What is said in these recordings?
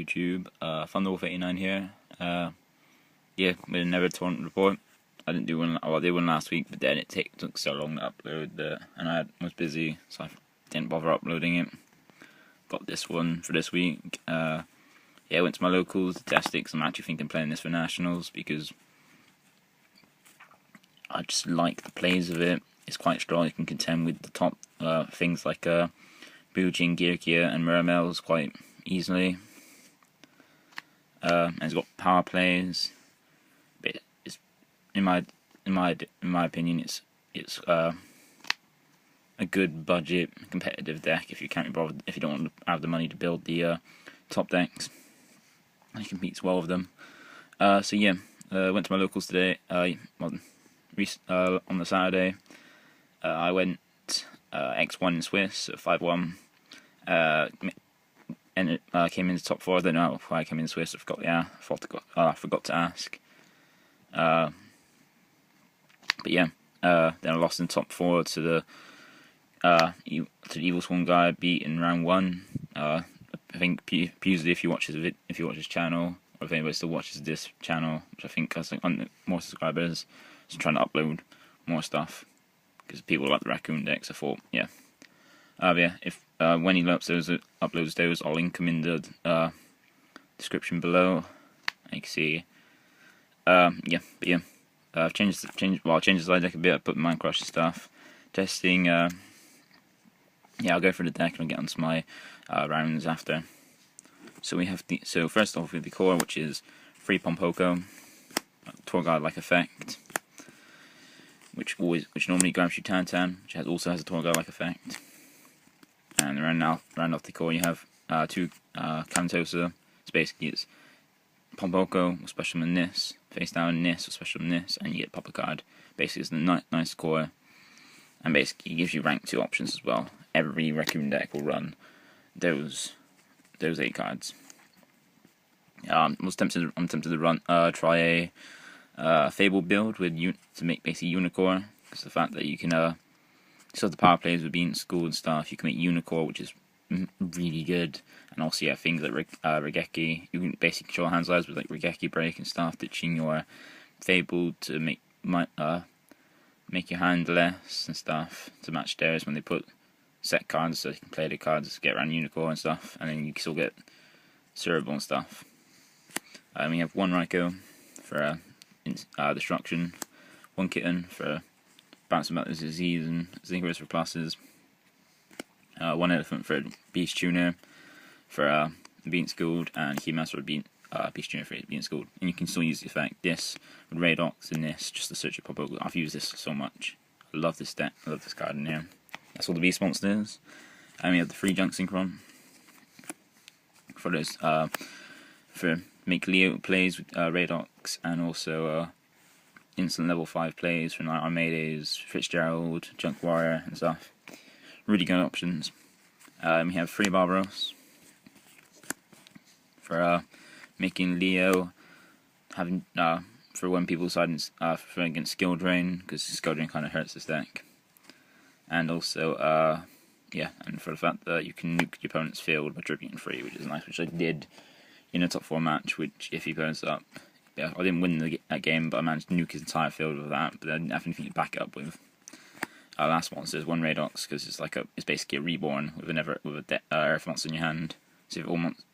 YouTube. Thunderwolf89 here. Yeah, with another tournament report. I didn't do one. Well, I did one last week, but then it took so long to upload and I was busy, so I didn't bother uploading it. Got this one for this week. Yeah, I went to my locals to test it because I'm actually thinking playing this for nationals because I just like the plays of it. It's quite strong. You can contend with the top things like Bujin, Girkia, and Muramels quite easily. And it's got power plays. But it's in my opinion, it's a good budget competitive deck if you can't be bothered, if you don't want to have the money to build the top decks. It competes well with them. So yeah, went to my locals today. On the Saturday, I went X1 in Swiss at 5-1. And it came into top 4. I don't know why I came in Swiss. I forgot. Yeah, I forgot to ask. But yeah, then I lost in top 4 to the Evil Swan guy. Beat in round 1. I think usually if you watch his channel, or if anybody still watches this channel, which I think has like more subscribers, so I'm trying to upload more stuff because people like the raccoon decks. I thought, yeah. Yeah, if when he uploads those, I'll link them in the description below. You can see. Yeah, but yeah, I've changed the slide deck a bit. I put Minecraft stuff, testing. Yeah, I'll go through the deck and I'll get onto my rounds after. So we have first off with the core, which is 3 Pompoko, Tour Guide like effect, which normally grabs you Tantan, which also has a Tour Guide like effect. And round off the core, you have 2 Cantosa. So basically, it's Pompoko with special in this, face down Nis with special in this, and you get pop a card. Basically, it's a nice core, and basically it gives you rank 2 options as well. Every raccoon deck will run those 8 cards. I'm tempted to run try a Fable build to make basically Unicorn, because the fact that you can so the power plays with being school and stuff, you can make Unicorn, which is really good, and also yeah, things like Regeki. You can basically control hand size with like Regeki break and stuff, ditching your Fable to make your hand less and stuff to match theirs when they put set cards, so you can play the cards to get around Unicorn and stuff, and then you can still get Cerebral and stuff. We have 1 Raikou for Destruction, 1 Kitten for Bouncing Back the Disease and Zinkerous for pluses, 1 Elephant for Beast Tuner for being schooled, and Keymaster for Beast Tuner for being schooled. And you can still use the effect this with Radox and this just to search your pop. I've used this so much. I love this deck. I love this card in here. That's all the Beast monsters. And we have the 3 Junk Synchron for those for make Leo plays with Radox, and also instant level 5 plays from like Armades, Fitzgerald, Junk Warrior and stuff. Really good options. We have 3 Barbaros for making Leo having for when people decide for against Skill Drain, because Skill Drain kind of hurts this deck. And also yeah, and for the fact that you can nuke your opponent's field by tributing free, which is nice, which I did in a top 4 match, which if he goes up, yeah, I didn't win that game, but I managed to nuke his entire field with that, but I didn't have anything to back it up with. Last monster is 1 Radox, because it's basically a reborn with a Earth monster in your hand, so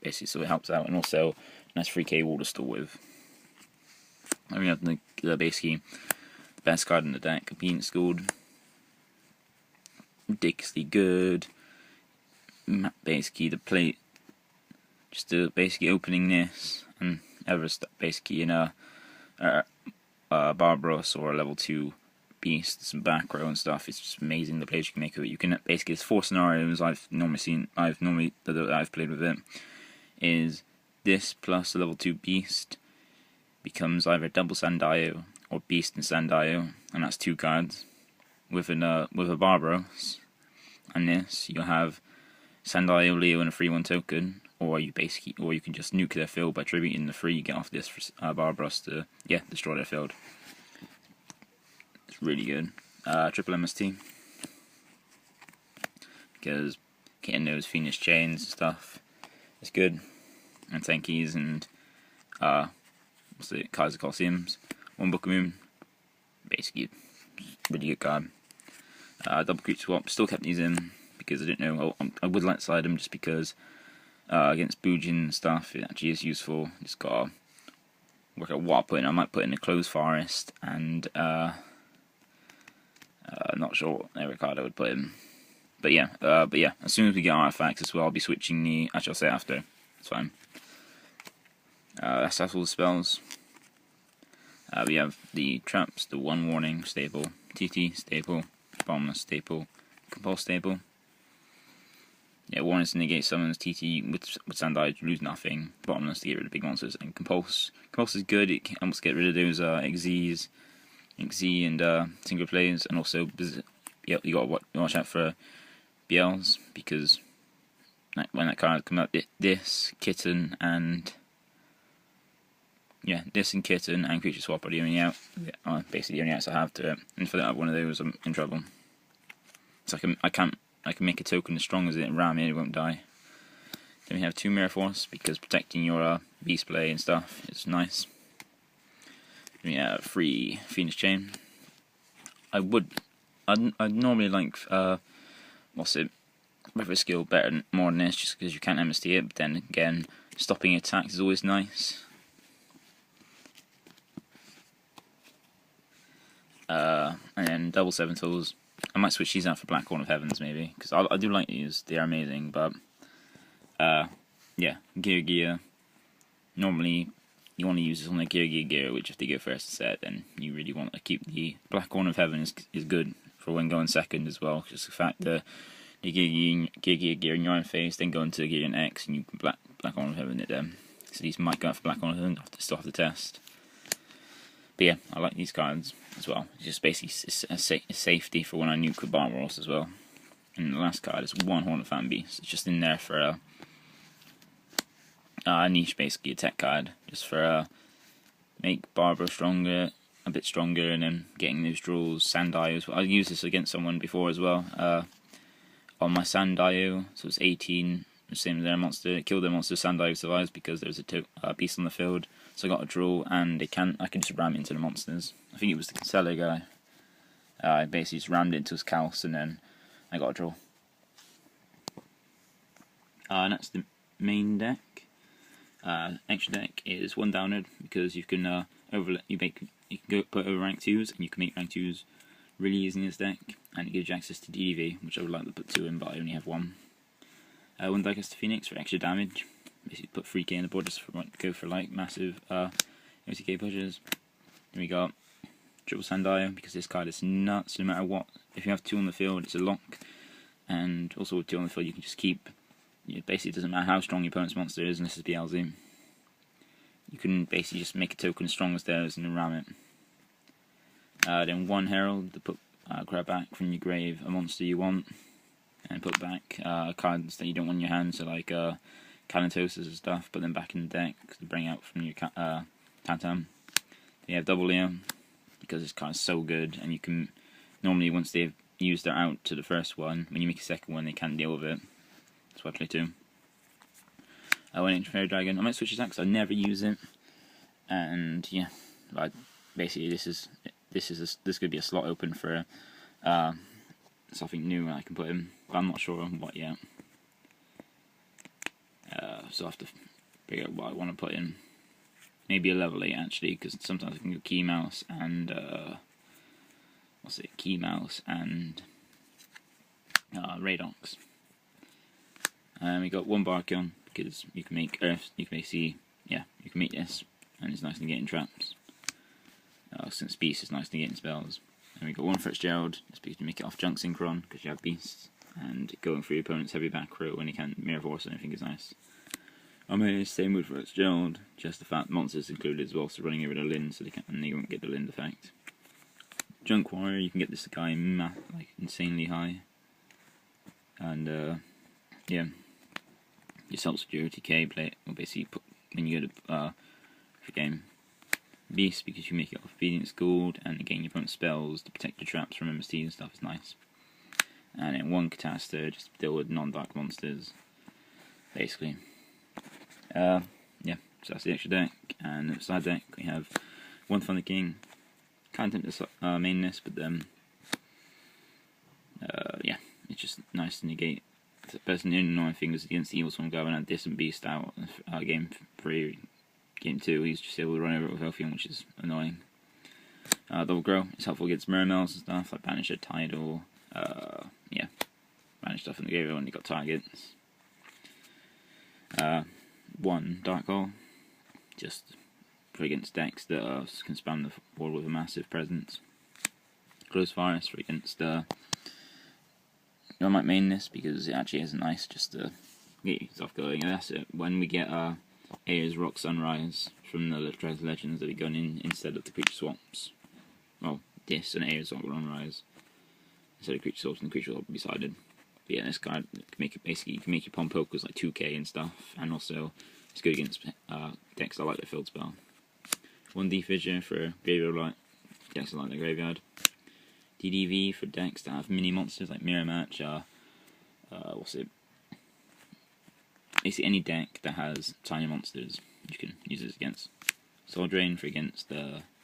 basically, so it helps out, and also nice 3k wall to store with. And we have basically the best card in the deck, being schooled. Ridiculously good. Basically the plate, just basically opening this and basically in a Barbaros or a level 2 beast, some back row and stuff. It's just amazing the plays you can make with it. You can basically, there's 4 scenarios I've played with it. Is this plus a level 2 beast becomes either double Sandayo or beast and Sandayo, and that's 2 cards. With a Barbaros, and this you'll have Sandayo, Leo, and a 3/1 token, or you can just nuke their field by tributing the 3 you get off this Barbaros to destroy their field. It's really good. Triple MST, because getting those Phoenix chains and stuff is good. and 10 keys, and what's it, Kaiser Colosseums, 1 Book of Moon. Basically, really good card. Double creature swap, still kept these in because I didn't know. I would like to slide them just because against Boojin and stuff, it actually is useful. Just gotta work out what I put in. I might put in a Closed Forest, and not sure what every card I would put in. But yeah, as soon as we get artifacts as well, I'll be switching the. Actually, I'll say it after. It's fine. That's all the spells. We have the traps, the 1 warning staple, TT staple, bottomless staple, compulse staple. Yeah, warnings to negate summons, TT with Sandai to lose nothing, bottomless to get rid of big monsters, and compulse. Compulse is good, it can almost get rid of those XZ and single plays, and also you gotta watch out for BLs, because when that card comes out, this, Kitten, and Kitten and Creature Swap are the only basically the only outs I have to it, and if I don't have one of those, I'm in trouble. So I can make a token as strong as it and ram it, it won't die. Then we have 2 Mirror Force, because protecting your Beast Play and stuff is nice. Then we have 3 Phoenix Chain. I'd normally like Weather Skill more than this, just because you can't MST it, but then again, stopping attacks is always nice. And then double 7 tools. I might switch these out for Black Horn of Heavens maybe, because I do like these, they are amazing, but yeah, Gear. Normally you want to use this on the Gear, which if they go first set, then you really want to keep the Black Horn of Heaven is good for when going second as well, just the fact that the Gear in your own phase, then go into Gear in X, and you can Black Horn of Heaven it then. So these might go out for Black Horn of Heaven, still have to test. But yeah, I like these cards as well. It's just basically a safety for when I nuke with Barbaros as well. And the last card is 1 Horn of Fan Beast. It's just in there for a niche, basically a tech card, just for make Barbaro stronger, a bit stronger, and then getting those draws. Sandai as well. I used this against someone before as well. On my Sandai, so it's 18, the same as their monster. Kill their monster, Sandai survives because there's a beast on the field. So I got a draw, and I can just ram into the monsters. I think it was the Cancelo guy. I basically just rammed it into his Calce, and then I got a draw. And that's the main deck. Extra deck is 1 downward, because you can put over rank 2s, and you can make rank 2s really easy in this deck, and it gives you access to DV, which I would like to put 2 in, but I only have 1. 1 Diecast Phoenix for extra damage. Basically put 3k in the board just go for like massive OTK pushes. Then we got Triple Sandai, because this card is nuts no matter what. If you have 2 on the field, it's a lock, and also with 2 on the field you can just keep. It basically doesn't matter how strong your opponent's monster is unless it's BLZ. You can basically just make a token as strong as theirs and then ram it. Then 1 Herald to put grab back from your grave a monster you want, and put back cards that you don't want in your hand, so like Calantosis and stuff, put them back in the deck to bring out from your Tantam. Then you have Double Leo, because this card is so good, and you can normally, once they've used their out to the first one, when you make a second one they can't deal with it. That's why I play 2. 1 Ancient Fairy Dragon. I might switch it out because I never use it, and yeah, like basically this could be a slot open for something new I can put in, but I'm not sure what yet. So I have to figure out what I want to put in. Maybe a level 8 actually, because sometimes I can go Key Mouse and Key Mouse and Radox. We got 1 Barkion, because you can make Earth. You can make this, and it's nice to get in traps. Since Beast is nice to get in spells. And we got 1 Fitzgerald, just because you make it off Junk Synchron, because you have Beasts, and going for your opponent's heavy back row when you can Mirror Force and everything is nice. I may stay with Fitzgerald, just the fact monsters included as well, so running over the Lin, so they won't get the Lin effect. Junk Warrior, you can get this guy like insanely high, and yeah, your self-security K play will basically put when you go to for game. Beast, because you make it off Obedience Gold, and again your opponent's spells to protect your traps from MST and stuff is nice. And then 1 Cataster, just deal with non-dark monsters, basically. So that's the extra deck, and the side deck we have one Thunder King. Kind of tempted to main this, but yeah, it's just nice to negate. The person the annoying thing was against the Evil Swarm guy when I had Distant Beast out game 3, game 2, he's just able to run over it with Elfion, which is annoying. Double Grow is helpful against Mirror and stuff, like Banisher, Tidal, yeah, banish stuff in the graveyard when you got targets. 1 Dark Hole, just for against decks that can spam the board with a massive presence. Close Forest for against I might main this because it actually is nice just to get yourself going, and that's it. When we get Aya's Rock Sunrise from the Treasure Legends that we got in instead of the creature swaps. Well, this and Aya's Rock Sunrise instead of creature swaps, and the creature swap beside it. But yeah, this card can make it basically, you can make your Pom Pokers like 2k and stuff, and also it's good against decks that like the field spell. 1 Defissure for graveyard like decks that like the graveyard. DDV for decks that have mini monsters like Mirror Match, basically any deck that has tiny monsters you can use this against. Soul Drain for against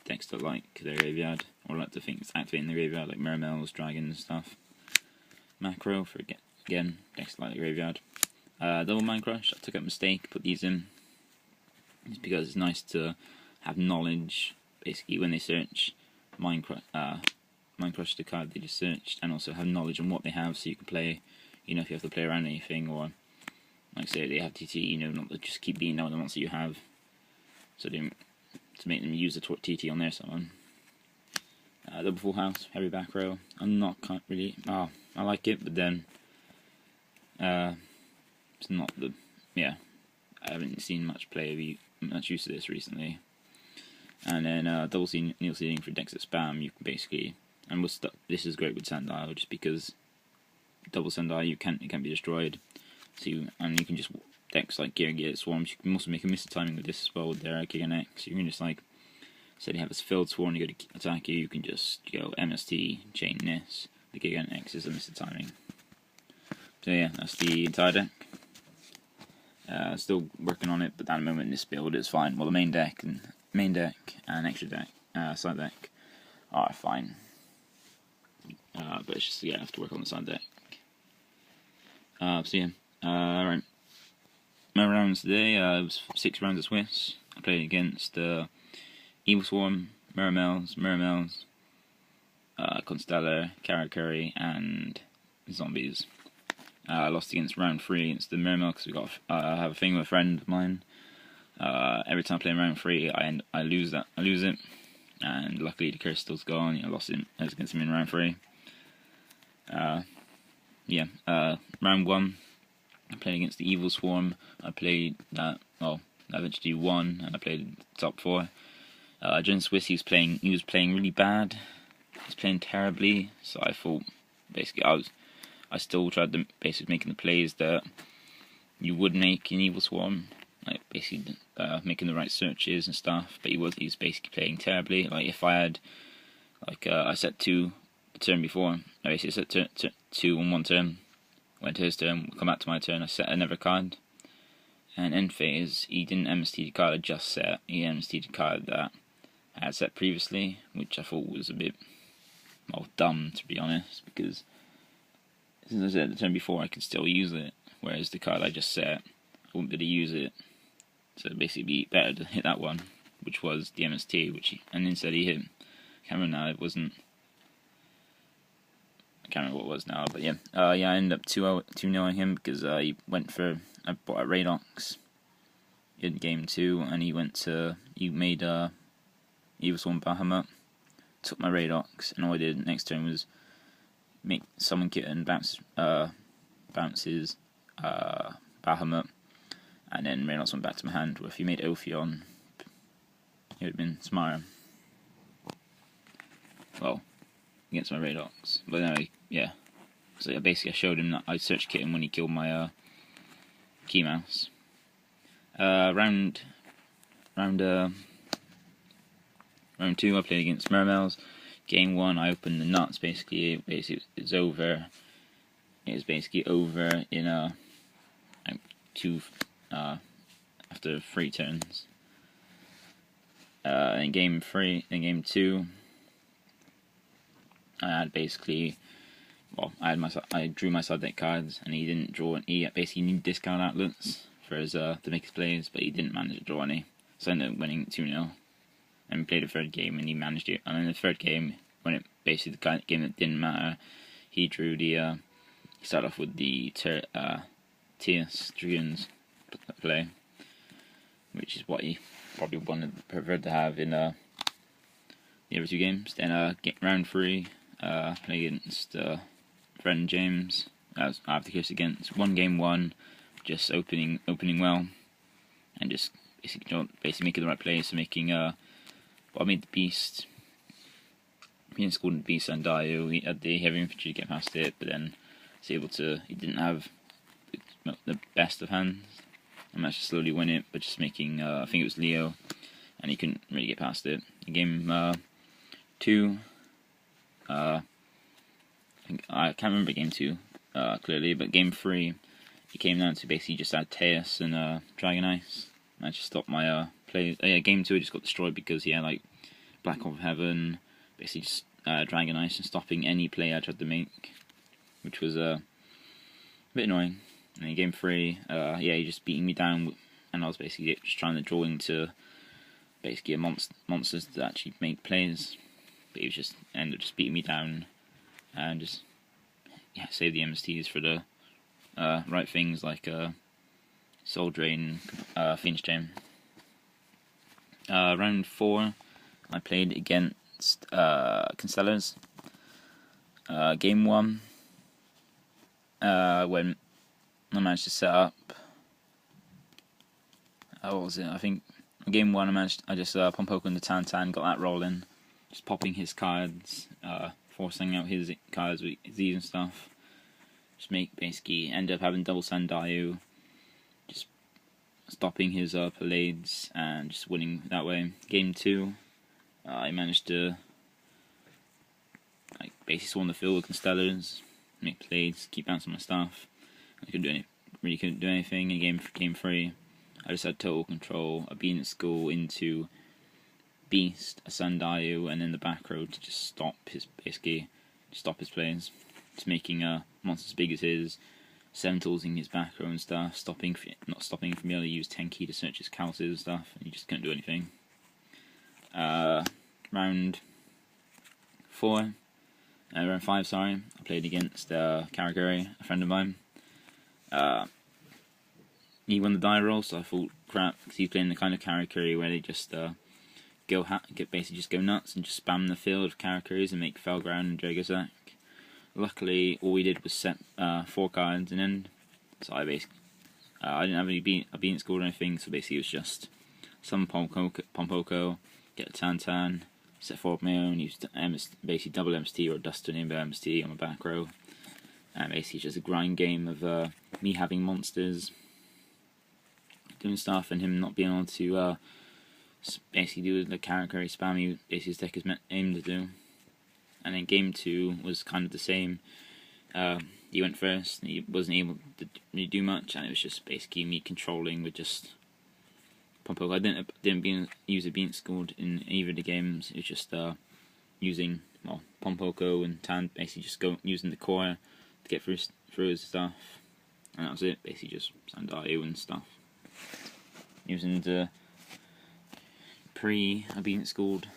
decks that like their graveyard, or like to think it's activating the graveyard like Mermails, Dragons and stuff. Macro for again, decks that like the graveyard. Double Mind Crush, I took a mistake, put these in. It's because it's nice to have knowledge, basically when they search Mind Crush the card they just searched, and also have knowledge on what they have, so you can play, you know, if you have to play around anything, or like say they have TT, you know, not to just keep beating down the monster you have, so to make them use the TT on their summon. Double Full House, heavy back row. Can't really. I like it, but then it's not the. Yeah, I haven't seen much much use of this recently. And then double Neil Seeding for decks that spam. You can basically. And this is great with Sandile, just because double Sandile it can't be destroyed. So you can just decks like Giga Swarms. You can also make a Mr. Timing with this as well with their Giga X. You can just like say they have a filled swarm, you go to attack you can just go MST chain this. The Giga X is a Mr. Timing. So yeah, that's the entire deck. Still working on it, but at the moment this build is fine. Well, the main deck and extra deck, side deck are fine. But it's just, yeah, I have to work on the side deck. So yeah, right. My rounds today, it was 6 rounds of Swiss. I played against Evil Swarm, Mermails, Constellar, Karakuri, and Zombies. I lost against round 3 against the Mermail because I have a thing with a friend of mine. Every time I play in round 3, I lose it, and luckily the crystal's gone. I lost it against him in round 3. Round 1, I played against the Evil Swarm. I played that. Well, I eventually won, and I played top 4. During Swiss, he was playing really bad. He was playing terribly. So I thought, basically, I still tried to basically making the plays that you would make in Evil Swarm, like basically making the right searches and stuff. But he was basically playing terribly. Like if I had, I set 2 the turn before. I basically set 2 on one turn. Went to his turn, come back to my turn. I set another card, and end phase he didn't MST the card I just set. He MST the card that I had set previously, which I thought was a bit dumb, to be honest, because since I said the turn before I could still use it, whereas the card I just set I wouldn't be able to use it. So it'd basically be better to hit that one, which was the MST, and instead he hit. I can't remember now. I can't remember what it was now, but yeah. I ended up 2-0ing him because I bought a Radox in game 2, and he made Evil Swarm Bahamut, took my Radox, and all I did next turn was make Summon Kitten bounces Bahamut, and then Radox went back to my hand. Where if he made Ophion, it would have been smarter. Well, against my Radox. But anyway, yeah. So basically I showed him that I searched Kitten when he killed my Key Mouse. Round 2 I played against Mermails. Game 1 I opened the nuts, basically it's over. It's basically over in 2 after 3 turns. In game 2, I had basically, I drew my side deck cards, and he didn't draw. He basically needed discard outlets for his to make his plays, but he didn't manage to draw any. So I ended up winning 2-0. And we played a third game, and he managed it. And in the third game, when it basically the kind of game that didn't matter, he drew the. He started off with the Tierce Dragoons play, which is what he probably preferred to have in the other 2 games. Then round 3, play against friend James. I have the case against 1-game-1, just opening well, and just basically making the right plays, so making I made the beast. He didn't score the beast and Dio. He had the heavy infantry to get past it, but then was able to. He didn't have the best of hands. I managed to slowly win it, but just making. I think it was Leo, and he couldn't really get past it. In game 2, I can't remember game 2 clearly, but game 3, he came down to basically just add Teus and Dragon Ice. I just stopped my play. Game 2 I just got destroyed because he had like Black of Heaven, basically just Dragon Ice and stopping any play I tried to make, which was a bit annoying. And in game 3, he just beating me down, and I was basically just trying to draw into basically monsters that actually make plays, but he was just ended up just beating me down, and just save the MSTs for the right things like Soul Drain, Phoenix Chain. Round 4, I played against Constellars. Game 1, when I managed to set up. What was it? I think game 1 I just pump open the Tan, got that rolling, just popping his cards, forcing out his cards with Z's and stuff. Just basically end up having double Sandayu, just stopping his Pallades and just winning that way. Game 2, I managed to basically swarm the field with Constellars, make plays, keep bouncing my stuff. I couldn't do anything. In game 3, I just had total control. I'd been at school into Beast, a Sandayu, and in the back row to just stop his plays, just making monsters as big as his, Sentinels in his back row and stuff, not stopping from being able to use Tenki to search his calces and stuff, and he just couldn't do anything. Round 5, sorry, I played against Karaguri, a friend of mine. He won the die roll, so I thought crap, because he's playing the kind of Karaguri where they just basically just go nuts and just spam the field of Karakuris and make Felground and Dragozak. Luckily, all we did was set 4 cards and end, so I didn't have any beat scored or anything, so basically it was just some Pompoko, get a Tan, set 4 of my own, use basically double MST or Duster Nimbo MST on my back row, and basically just a grind game of me having monsters, doing stuff, and him not being able to basically do the character spam he basically his deck is aimed to do. And then game 2 was kind of the same. He went first, and he wasn't able to really do much, and it was just basically me controlling with just Pompoko. I didn't use a beat scored in either of the games. It was just using Pompoko and Tan, basically just using the core to get through his stuff, and that was it. Basically just Sandayu and stuff, using the pre-beat scored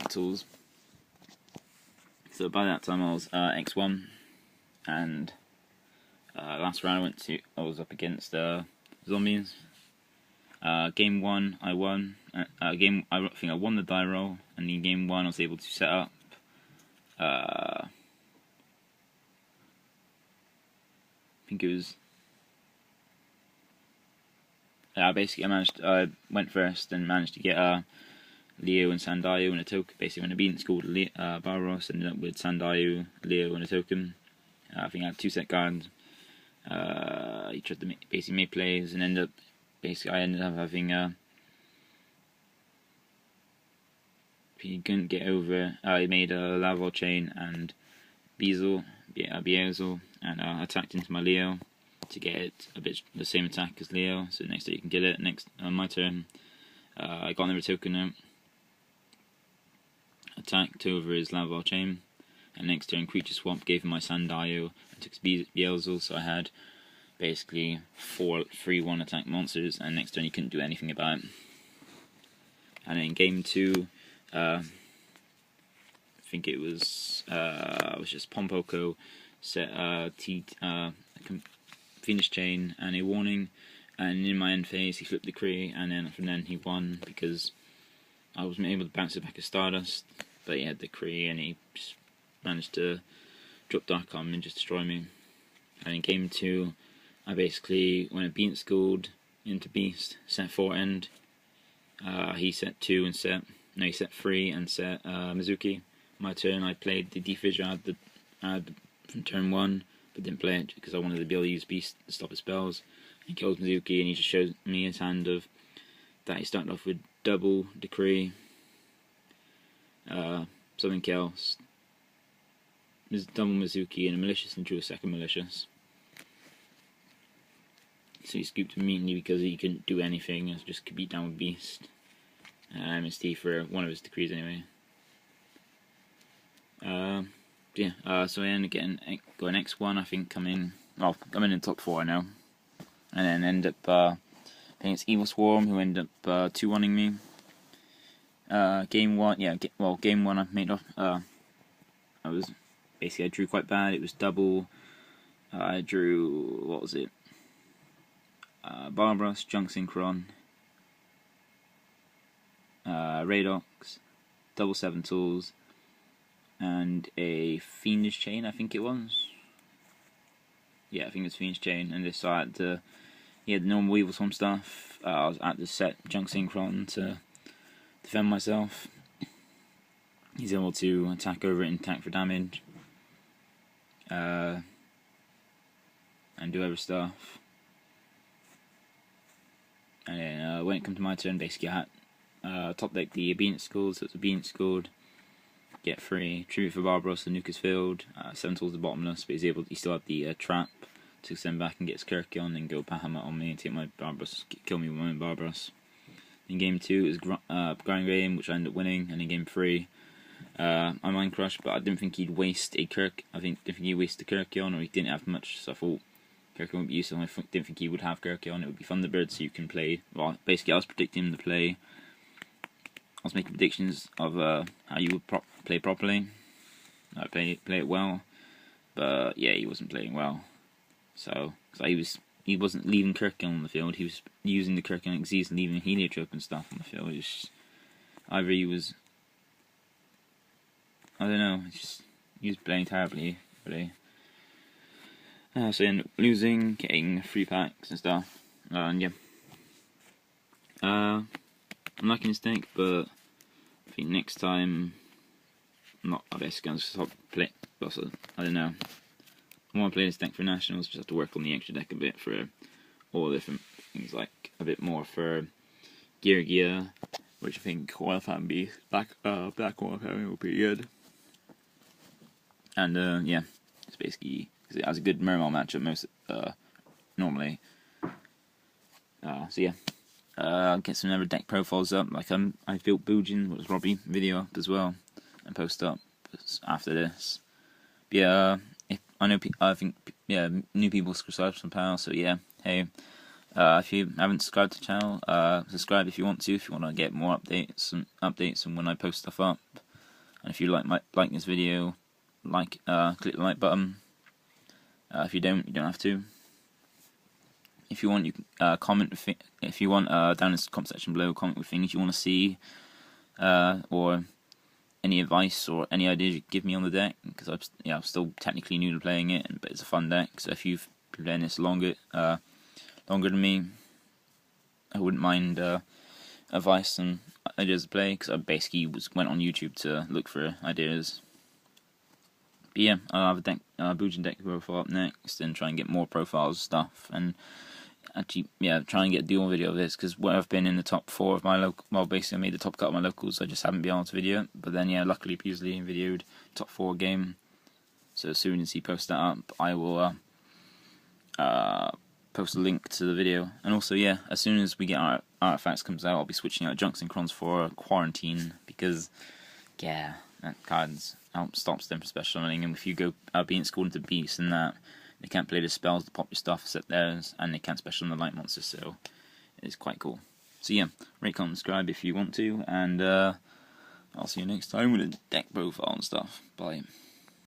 tools. So by that time I was X1, and last round I was up against zombies. Game 1 I won. I think I won the die roll, and in game 1 I was able to set up. I think it was. I went first and managed to get Leo and Sandayu and a token. Basically, when I beat scored Barros, ended up with Sandayu, Leo, and a token. I think I had 2 set cards. He tried to basically make plays, and I ended up having. He couldn't get over. He made a Lava Chain and Beelzel, and attacked into my Leo. to get a bit the same attack as Leo, so next turn you can get it. Next on my turn, I got another token out, attacked over his lava chain, and next turn creature swap, gave him my Sandaio and took his Beelzel, so I had basically 4 3/1 attack monsters, and next turn you couldn't do anything about it. And in game 2, I think it was just Pompoko set Phoenix Chain and a warning, and in my end phase he flipped the Kree, and then from then he won because I wasn't able to bounce it back as Stardust, but he had the Kree and he just managed to drop Dark Arm and just destroy me. And in game 2, I basically went a Beat Schooled into Beast, set 4 end. He set 2 and he set 3 and set Mizuki. My turn, I played the Defissure ad from turn 1, but didn't play it because I wanted to be able to use Beast to stop his spells. He kills Mizuki, and he just shows me his hand of that he started off with double Decree, something else, double Mizuki and a Malicious, and drew a second Malicious. So he scooped immediately because he couldn't do anything, it just could beat down with Beast. MST for one of his Decrees anyway. So I ended up going X1, I think, I'm in the top 4 now. And then end up playing against Evil Swarm, who ended up 2-1ing me. Game 1 I made off, I drew quite bad. It was double, I drew, what was it? Barbaros, Junk Synchron, Radox, double 7 tools, and a Fiendish Chain, I think it was. Yeah, I think it's Fiendish Chain, and this I had to, the normal Evil Swarm stuff. I was at the set Junk Synchron to defend myself. He's able to attack over it and attack for damage, and do other stuff. And then when it comes to my turn, basically I had top deck the Obedience School, so it's Obedience Schooled, get 3, Tribute for Barbaros, the Nuke is filled, 7 tools the Bottomless, but he still had the Trap to send back and get his Kirkion and go Bahamut on me and take my Barbaros, kill me with my Barbaros. In game 2 it was Grind Game, which I ended up winning, and in game 3 I Mind Crush, but I didn't think he'd waste a didn't think he'd waste the Kirkion, or he didn't have much, so I thought Kirkion would be useful. I didn't think he would have Kirkion. It would be Thunderbird, so you can play. Well, basically, I was predicting him to play. I was making predictions of how you would play properly. I play it well, but yeah, he wasn't playing well. So he wasn't leaving Kirkion on the field. He was using the Kirkion Xyz and leaving Heliotrope and stuff on the field. Either he was, I don't know. He was playing terribly, really. So I ended up losing, getting 3 packs and stuff, and yeah. I'm liking this deck, but I think next time, I'm basically going to stop playing, I don't know. I want to play this deck for Nationals, just have to work on the extra deck a bit for all different things, like a bit more for Gear, which I think Oil Fan Black Oil Fan will be good. And yeah, it's basically, because it has a good Mermail matchup normally. So yeah, I'll get some other deck profiles up. Like I built Boojin, which was Robbie, video up as well, and post up after this. But yeah, I think new people subscribe to some pals. So yeah, hey, if you haven't subscribed to the channel, subscribe if you want to. If you want to get more updates and when I post stuff up. And if you like this video, click the like button. If you don't have to. If you want, you can comment. If you want, down in the comment section below, comment with things you want to see, or any advice or any ideas you can give me on the deck. Because I'm still technically new to playing it, but it's a fun deck. So if you've been playing this longer than me, I wouldn't mind advice and ideas to play. Because I basically went on YouTube to look for ideas. But yeah, I'll have a Boojin deck profile up next and try and get more profiles stuff, and actually, yeah, try and get a dual video of this, because where I've been in the top 4 of my local, well, basically I made the top cut of my locals, I just haven't been able to video it, but then yeah, luckily Peasley videoed top 4 game, so as soon as he posts that up, I will post a link to the video. And also, yeah, as soon as we get our artifacts comes out, I'll be switching out Junks and Crons for Quarantine, because, yeah, that cards stops them from special summon, and if you go being schooled into Beast and that, they can't play the spells to pop your stuff, except theirs, and they can't special summon the light monsters, so it's quite cool. So yeah, rate, comment, subscribe if you want to, and I'll see you next time with a deck profile and stuff. Bye.